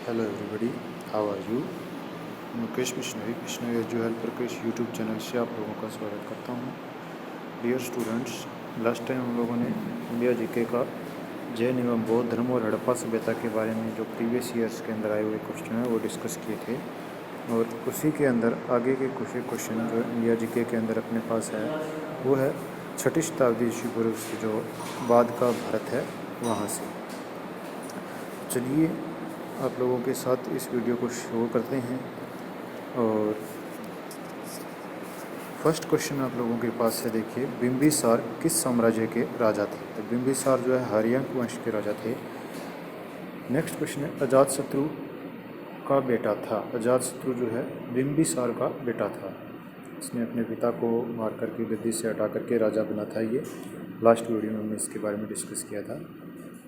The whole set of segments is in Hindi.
Hello everybody, how are you. Mukesh Bishnoi Edu Helper के इस यूट्यूब चैनल से आप लोगों का स्वागत करता हूँ। डियर स्टूडेंट्स, लास्ट टाइम हम लोगों ने इंडिया जीके का जैन एवं बौद्ध धर्म और हड़प्पा सभ्यता के बारे में जो प्रीवियस ईयर्स के अंदर आए हुए क्वेश्चन हैं वो डिस्कस किए थे, और उसी के अंदर आगे के कुछ क्वेश्चन जो इंडिया जीके के अंदर अपने पास है वो है 6ठी शताब्दी ईस्वी पूर्व से जो बाद का भारत है वहाँ से। चलिए आप लोगों के साथ इस वीडियो को शुरू करते हैं। और फर्स्ट क्वेश्चन आप लोगों के पास है, देखिए, बिंबिसार किस साम्राज्य के राजा थे। तो बिंबिसार जो है हर्यंक वंश के राजा थे। नेक्स्ट क्वेश्चन है, अजातशत्रु का बेटा था। अजातशत्रु जो है बिंबिसार का बेटा था। इसने अपने पिता को मार करके गद्दी से हटा करके राजा बना था। ये लास्ट वीडियो में हमने इसके बारे में डिस्कस किया था,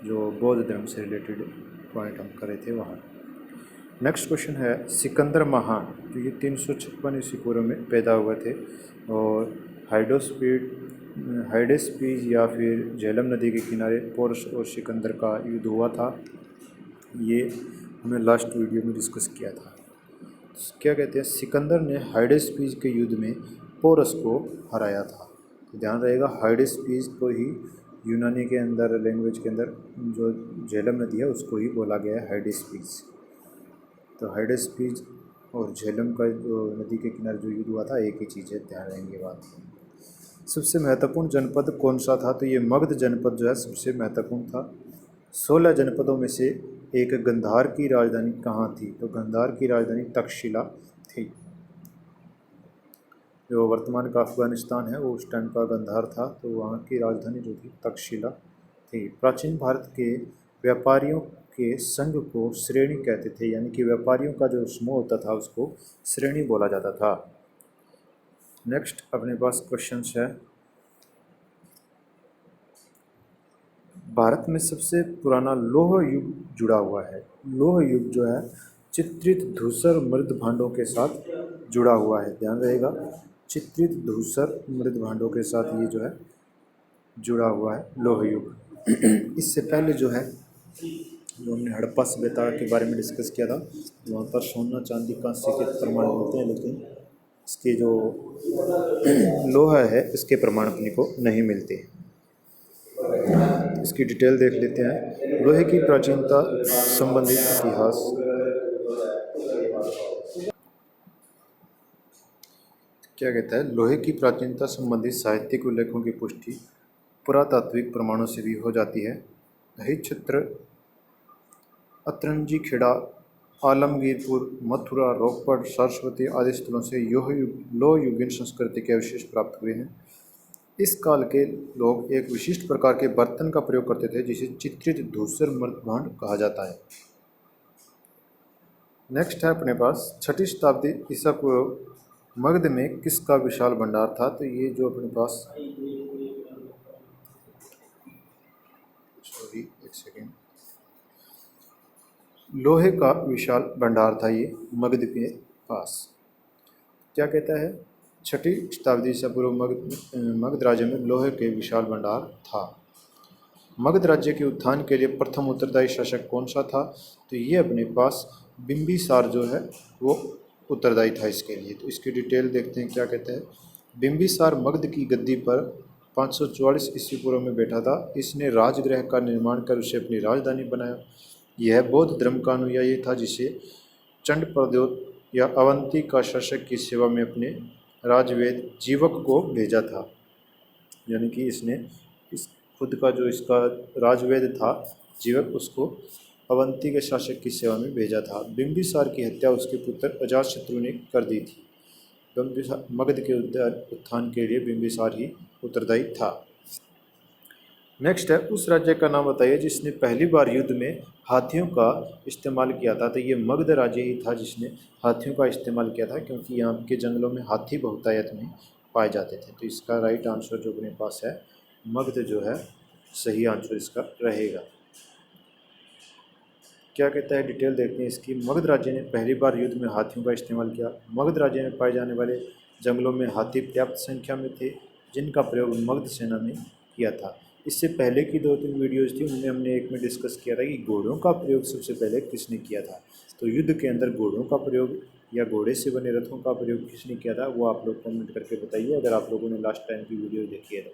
जो बौद्ध धर्म से रिलेटेड पॉइंट हम कर रहे थे वहाँ। नेक्स्ट क्वेश्चन है, सिकंदर महान, तो ये 356 ईस्वी पूर्व में पैदा हुए थे, और हाइडेस्पीज या फिर झेलम नदी के किनारे पोरस और सिकंदर का युद्ध हुआ था। ये हमने लास्ट वीडियो में डिस्कस किया था। क्या कहते हैं, सिकंदर ने हाइडेस्पीज के युद्ध में पोरस को हराया था। तो ध्यान रहेगा, हाइडेस्पीज को ही यूनानी के अंदर लैंग्वेज के अंदर जो झेलम नदी है उसको ही बोला गया है हाइडेस्पीज। तो हाइडेस्पीज और झेलम का जो नदी के किनारे जो युद्ध हुआ था एक ही चीज़ है, ध्यान रहेंगे बात। सबसे महत्वपूर्ण जनपद कौन सा था। तो ये मगध जनपद जो है सबसे महत्वपूर्ण था। 16 जनपदों में से एक गंधार की राजधानी कहाँ थी। तो गंधार की राजधानी तक्षशिला थी। जो वर्तमान का अफगानिस्तान है वो उस टाइम का गंधार था, तो वहाँ की राजधानी जो थी तक्षशिला थी। प्राचीन भारत के व्यापारियों के संघ को श्रेणी कहते थे, यानी कि व्यापारियों का जो समूह होता था उसको श्रेणी बोला जाता था। नेक्स्ट अपने पास क्वेश्चंस है, भारत में सबसे पुराना लौह युग जुड़ा हुआ है। लौह युग जो है चित्रित धूसर मृद भांडों के साथ जुड़ा हुआ है। ध्यान रहेगा, चित्रित धूसर मृद भांडों के साथ ये जो है जुड़ा हुआ है लौह युग। इससे पहले जो है जो हमने हड़प्पा सभ्यता के बारे में डिस्कस किया था, वहाँ पर सोना चांदी कांस्य के प्रमाण मिलते हैं, लेकिन इसके जो लोहा है इसके प्रमाण अपने को नहीं मिलते। इसकी डिटेल देख लेते हैं। लोहे की प्राचीनता संबंधित इतिहास। क्या कहता है, लोहे की प्राचीनता संबंधित साहित्यिक उल्लेखों की पुष्टि पुरातात्विक प्रमाणों से भी हो जाती है। दही क्षेत्र, अतरंजी खेड़ा, आलमगीरपुर, मथुरा, रोपड़, सरस्वती आदि स्थलों से लौह युगीन संस्कृति के अवशेष प्राप्त हुए हैं। इस काल के लोग एक विशिष्ट प्रकार के बर्तन का प्रयोग करते थे जिसे चित्रित धूसर मृदभांड कहा जाता है। नेक्स्ट है अपने पास 6ठी शताब्दी ईसा पूर्व मगध में किसका विशाल भंडार था। तो ये जो अपने पास, सॉरी एक सेकेंड, लोहे का विशाल भंडार था ये मगध के पास। क्या कहता है, 6ठी शताब्दी ईसा पूर्व मगध राज्य में लोहे के विशाल भंडार था। मगध राज्य के उत्थान के लिए प्रथम उत्तरदायी शासक कौन सा था। तो ये अपने पास बिंबिसार जो है वो उत्तरदायी था इसके लिए। तो इसकी डिटेल देखते हैं। क्या कहते हैं, बिंबिसार मगध की गद्दी पर 544 ईस्वी पूर्व में बैठा था। इसने राजगृह का निर्माण कर उसे अपनी राजधानी बनाया। यह बौद्ध धर्म का अनुयायी था जिसे चंडप्रद्योत या अवंती का शासक की सेवा में अपने राजवेद जीवक को भेजा था। यानी कि इसने इस खुद का जो इसका राजवेद था जीवक, उसको अवंती के शासक की सेवा में भेजा था। बिंबिसार की हत्या उसके पुत्र अजातशत्रु ने कर दी थी। बिंबिसार मगध के उत्थान के लिए बिंबिसार ही उत्तरदायी था। नेक्स्ट है, उस राज्य का नाम बताइए जिसने पहली बार युद्ध में हाथियों का इस्तेमाल किया था। तो ये मगध राज्य ही था जिसने हाथियों का इस्तेमाल किया था, क्योंकि यहाँ के जंगलों में हाथी बहुतायत में पाए जाते थे। तो इसका राइट आंसर जो अपने पास है मगध जो है सही आंसर इसका रहेगा। क्या कहता है, डिटेल देखते हैं इसकी। मगध राज्य ने पहली बार युद्ध में हाथियों का इस्तेमाल किया। मगध राज्य में पाए जाने वाले जंगलों में हाथी पर्याप्त संख्या में थे जिनका प्रयोग मगध सेना ने किया था। इससे पहले की 2-3 वीडियोज़ थी, उनमें हमने एक में डिस्कस किया था कि घोड़ों का प्रयोग सबसे पहले किसने किया था। तो युद्ध के अंदर घोड़ों का प्रयोग या घोड़े से बने रथों का प्रयोग किसने किया था, वो आप लोग कमेंट करके बताइए, अगर आप लोगों ने लास्ट टाइम की वीडियो देखी है तो।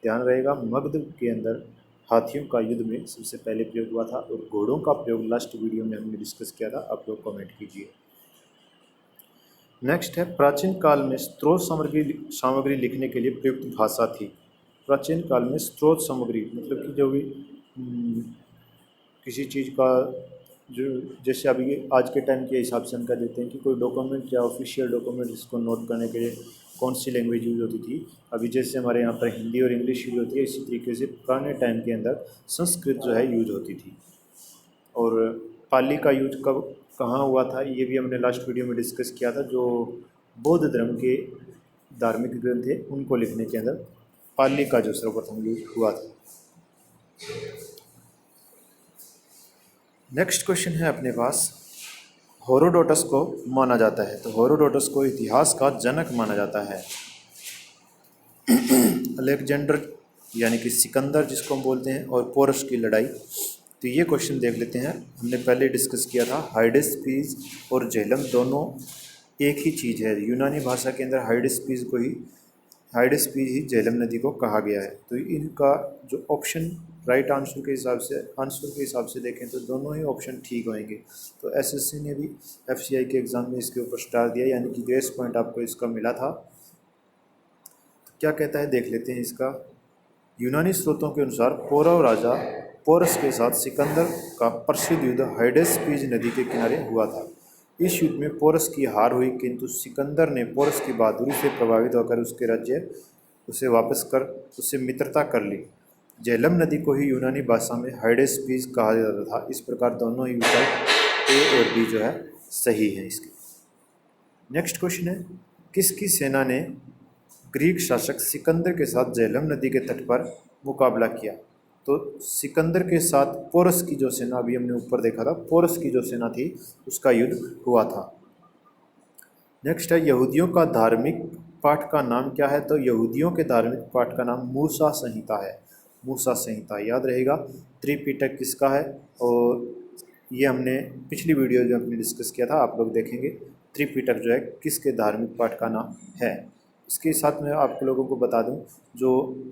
ध्यान रहेगा, मगध के अंदर हाथियों का युद्ध में सबसे पहले प्रयोग हुआ था और घोड़ों का प्रयोग लास्ट वीडियो में हमने डिस्कस किया था, आप लोग कमेंट कीजिए। नेक्स्ट है, प्राचीन काल में स्रोत सामग्री लिखने के लिए प्रयुक्त भाषा थी। प्राचीन काल में स्रोत सामग्री मतलब कि जो भी किसी चीज़ का जो, जैसे अभी आज के टाइम के हिसाब से हम कह देते हैं कि कोई डॉक्यूमेंट या ऑफिशियल डॉक्यूमेंट इसको नोट करने के लिए कौन सी लैंग्वेज यूज होती थी। अभी जैसे हमारे यहाँ पर हिंदी और इंग्लिश यूज होती है, इसी तरीके से पुराने टाइम के अंदर संस्कृत जो है यूज होती थी। और पाली का यूज कब कहाँ हुआ था, ये भी हमने लास्ट वीडियो में डिस्कस किया था। जो बौद्ध धर्म के धार्मिक ग्रंथ थे उनको लिखने के अंदर पाली का जो सर्वप्रथम यूज हुआ था। नेक्स्ट क्वेश्चन है अपने पास, हेरोडोटस को माना जाता है, तो हेरोडोटस को इतिहास का जनक माना जाता है। अलेक्जेंडर यानी कि सिकंदर जिसको हम बोलते हैं, और पोरस की लड़ाई, तो ये क्वेश्चन देख लेते हैं। हमने पहले डिस्कस किया था, हाइडेस्पीस और झेलम दोनों एक ही चीज़ है। यूनानी भाषा के अंदर हाइडेस्पीस ही झेलम नदी को कहा गया है। तो इनका जो ऑप्शन राइट आंसर के हिसाब से देखें तो दोनों ही ऑप्शन ठीक होंगे। तो एसएससी ने भी एफसीआई के एग्ज़ाम में इसके ऊपर स्टार दिया, यानी कि ग्रेस पॉइंट आपको इसका मिला था। तो क्या कहता है देख लेते हैं इसका। यूनानी स्रोतों के अनुसार पौरव राजा पोरस के साथ सिकंदर का प्रसिद्ध युद्ध हाइडेस्पीस नदी के किनारे हुआ था। इस युद्ध में पोरस की हार हुई, किंतु सिकंदर ने पोरस की बहादुरी से प्रभावित होकर उसके राज्य उसे वापस कर उससे मित्रता कर ली। झेलम नदी को ही यूनानी भाषा में हाइडेस्पीस कहा जाता था। इस प्रकार दोनों ही विकल्प ए और बी जो है सही है इसके। नेक्स्ट क्वेश्चन है, किसकी सेना ने ग्रीक शासक सिकंदर के साथ झेलम नदी के तट पर मुकाबला किया। तो सिकंदर के साथ पोरस की जो सेना, अभी हमने ऊपर देखा था, पोरस की जो सेना थी उसका युद्ध हुआ था। नेक्स्ट है, यहूदियों का धार्मिक पाठ का नाम क्या है। तो यहूदियों के धार्मिक पाठ का नाम मूसा संहिता है। मूसा संहिता याद रहेगा। त्रिपिटक किसका है, और ये हमने पिछली वीडियो जो हमने डिस्कस किया था, आप लोग देखेंगे। त्रिपिटक जो है किसके धार्मिक पाठ का नाम है। इसके साथ में आप लोगों को बता दूं, जो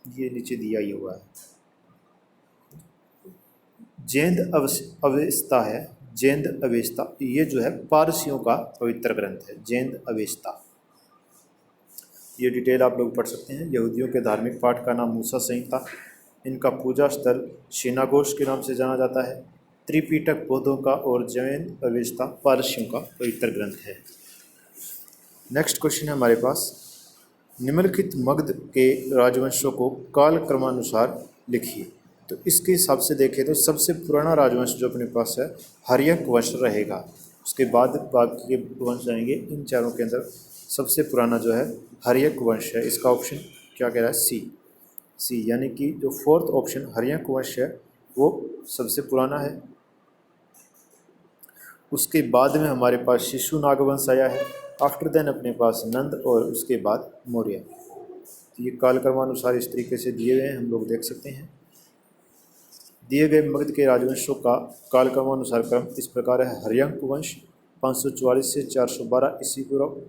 ये नीचे दिया ही हुआ है, जैंद अवेस्ता है। जैंद अवेस्ता ये जो है पारसियों का पवित्र ग्रंथ है, जैंद अवेस्ता। ये डिटेल आप लोग पढ़ सकते हैं। यहूदियों के धार्मिक पाठ का नाम मूसा संहिता, इनका पूजा स्थल सिनागोग के नाम से जाना जाता है। त्रिपिटक बौद्धों का और जैन अवेस्ता पारसियों का पवित्र ग्रंथ है। नेक्स्ट क्वेश्चन है हमारे पास, निम्नलिखित मगध के राजवंशों को काल क्रमानुसार लिखिए। तो इसके हिसाब से देखें तो सबसे पुराना राजवंश जो अपने पास है हर्यक वंश रहेगा। उसके बाद बाकी के वंश आएंगे। इन चारों के अंदर सबसे पुराना जो है हर्यक वंश है। इसका ऑप्शन क्या कह रहा है, सी, यानी कि जो फोर्थ ऑप्शन हर्यक वंश है वो सबसे पुराना है। उसके बाद में हमारे पास शिशुनाग वंश आया है। आफ्टर देन अपने पास नंद, और उसके बाद मौर्य। तो ये कालक्रमानुसार इस तरीके से दिए गए हैं, हम लोग देख सकते हैं। दिए गए मगध के राजवंशों का कालक्रमानुसार क्रम इस प्रकार है। हर्यक वंश 544 से 412 ईस्वी पूर्व,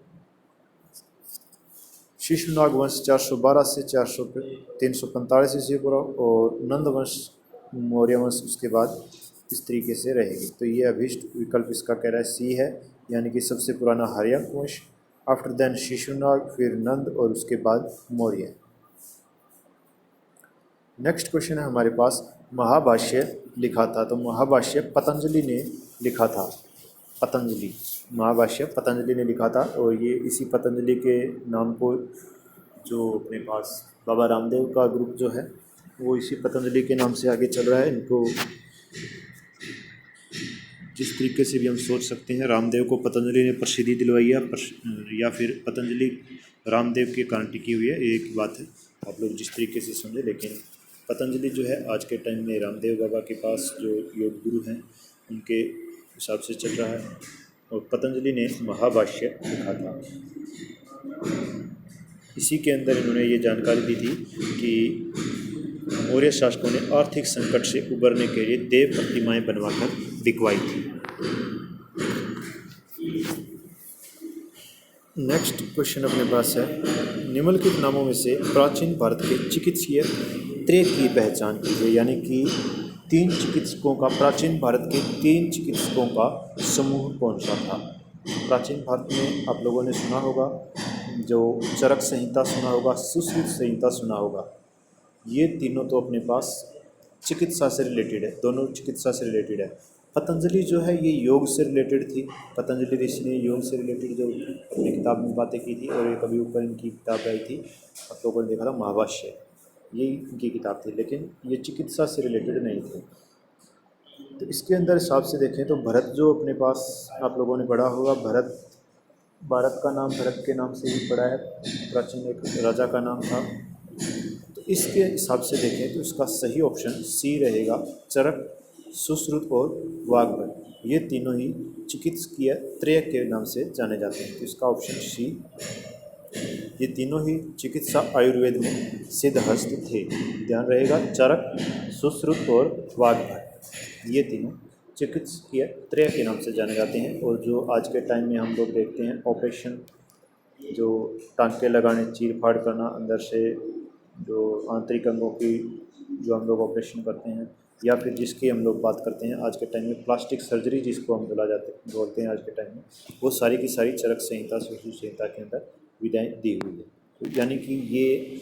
शिशुनाग वंश 412 से 345 ईस्वी पूर्व, और नंद वंश मौर्य वंश उसके बाद इस तरीके से रहेगी। तो ये अभीष्ट विकल्प इसका कह रहा है सी है, यानी कि सबसे पुराना हर्यक वंश, आफ्टर देन शिशुनाग, फिर नंद, और उसके बाद मौर्य। नेक्स्ट क्वेश्चन है हमारे पास, महाभाष्य लिखा था। तो महाभाष्य पतंजलि ने लिखा था। पतंजलि, महाभाष्य पतंजलि ने लिखा था, और ये इसी पतंजलि के नाम को जो अपने पास बाबा रामदेव का ग्रुप जो है वो इसी पतंजलि के नाम से आगे चल रहा है। इनको जिस तरीके से भी हम सोच सकते हैं, रामदेव को पतंजलि ने प्रसिद्धि दिलवाई है, या फिर पतंजलि रामदेव के कारण टिकी हुई है, एक बात है। आप लोग जिस तरीके से समझे, लेकिन पतंजलि जो है आज के टाइम में रामदेव बाबा के पास जो योग गुरु हैं उनके हिसाब से चल रहा है। और पतंजलि ने महाभाष्य लिखा था। इसी के अंदर इन्होंने ये जानकारी दी थी कि मौर्य शासकों ने आर्थिक संकट से उबरने के लिए देव प्रतिमाएं बनवाकर बिकवाई थी। नेक्स्ट क्वेश्चन अपने पास है, निम्नलिखित नामों में से प्राचीन भारत के चिकित्सीय त्रय की पहचान कीजिए। यानी कि तीन चिकित्सकों का, प्राचीन भारत के तीन चिकित्सकों का समूह कौन सा था। प्राचीन भारत में आप लोगों ने सुना होगा, जो चरक संहिता सुना होगा, सुश्रुत संहिता सुना होगा। ये तीनों तो अपने पास चिकित्सा से रिलेटेड है, दोनों चिकित्सा से रिलेटेड है। पतंजलि जो है ये योग से रिलेटेड थी। पतंजलि ऋषि ने योग से रिलेटेड जो अपनी किताब में बातें की थी, और एक अभी ऊपर इनकी किताब आई थी, आप लोगों ने देखा था महाभाष्य, ये इनकी किताब थी, लेकिन ये चिकित्सा से रिलेटेड नहीं थी। तो इसके अंदर हिसाब से देखें तो भरत जो अपने पास आप लोगों ने पढ़ा होगा, भारत का नाम भरत के नाम से ही पड़ा है, प्राचीन एक राजा का नाम था। तो इसके हिसाब से देखें तो इसका सही ऑप्शन सी रहेगा, चरक, सुश्रुत और वाग्भट। ये तीनों ही चिकित्सकीय त्रय के नाम से जाने जाते हैं। तो इसका ऑप्शन सी, ये तीनों ही चिकित्सा आयुर्वेद में सिद्धहस्त थे। ध्यान रहेगा, चरक, सुश्रुत और वाग्भट, ये तीनों चिकित्सकीय त्रय के नाम से जाने जाते हैं। और जो आज के टाइम में हम लोग देखते हैं ऑपरेशन, जो टांके लगाने, चीर फाड़ करना अंदर से, जो आंतरिक अंगों की जो हम लोग ऑपरेशन करते हैं, या फिर जिसकी हम लोग बात करते हैं आज के टाइम में प्लास्टिक सर्जरी जिसको हम बोलते हैं आज के टाइम में, वो सारी की सारी चरक संहिता, सुश्रुत संहिता के अंदर विधाएँ दी हुई है। तो यानी कि ये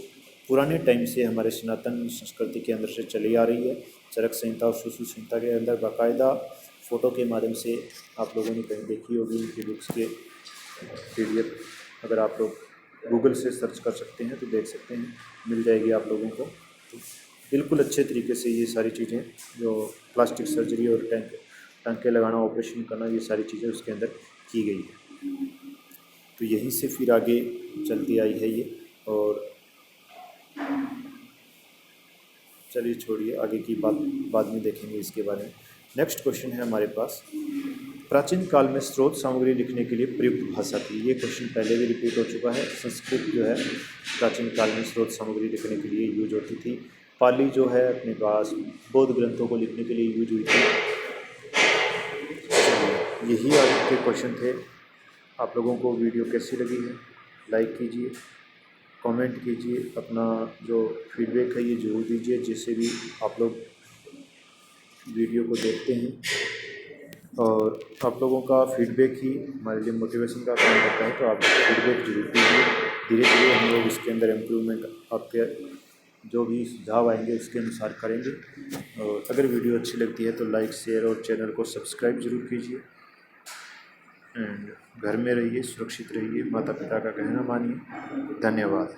पुराने टाइम से हमारे सनातन संस्कृति के अंदर से चली आ रही है। चरक संहिता और सुश्रुत संहिता के अंदर बाकायदा फ़ोटो के माध्यम से आप लोगों ने कहीं देखी होगी, उनकी बुक्स के PDF अगर आप लोग गूगल से सर्च कर सकते हैं तो देख सकते हैं, मिल जाएगी आप लोगों को। तो बिल्कुल अच्छे तरीके से ये सारी चीज़ें, जो प्लास्टिक सर्जरी और टांके लगाना, ऑपरेशन करना, ये सारी चीज़ें उसके अंदर की गई है। तो यहीं से फिर आगे चलती आई है ये। और चलिए छोड़िए, आगे की बात बाद में देखेंगे इसके बारे में। नेक्स्ट क्वेश्चन है हमारे पास, प्राचीन काल में स्रोत सामग्री लिखने के लिए प्रयुक्त भाषा थी। ये क्वेश्चन पहले भी रिपीट हो चुका है। संस्कृत जो है प्राचीन काल में स्रोत सामग्री लिखने के लिए यूज होती थी। पाली जो है अपने पास बौद्ध ग्रंथों को लिखने के लिए यूज हुई थी। यही आज के क्वेश्चन थे। आप लोगों को वीडियो कैसी लगी है, लाइक कीजिए, कमेंट कीजिए, अपना जो फीडबैक है ये ज़रूर दीजिए, जिससे भी आप लोग वीडियो को देखते हैं। और आप लोगों का फीडबैक ही हमारे लिए मोटिवेशन का काम करता है, तो आप फीडबैक जरूर दीजिए। धीरे धीरे हम लोग इसके अंदर इम्प्रूवमेंट, आपके जो भी सुझाव आएंगे उसके अनुसार करेंगे। और अगर वीडियो अच्छी लगती है तो लाइक, शेयर और चैनल को सब्सक्राइब ज़रूर कीजिए। एंड घर में रहिए, सुरक्षित रहिए, माता पिता का कहना मानिए। धन्यवाद।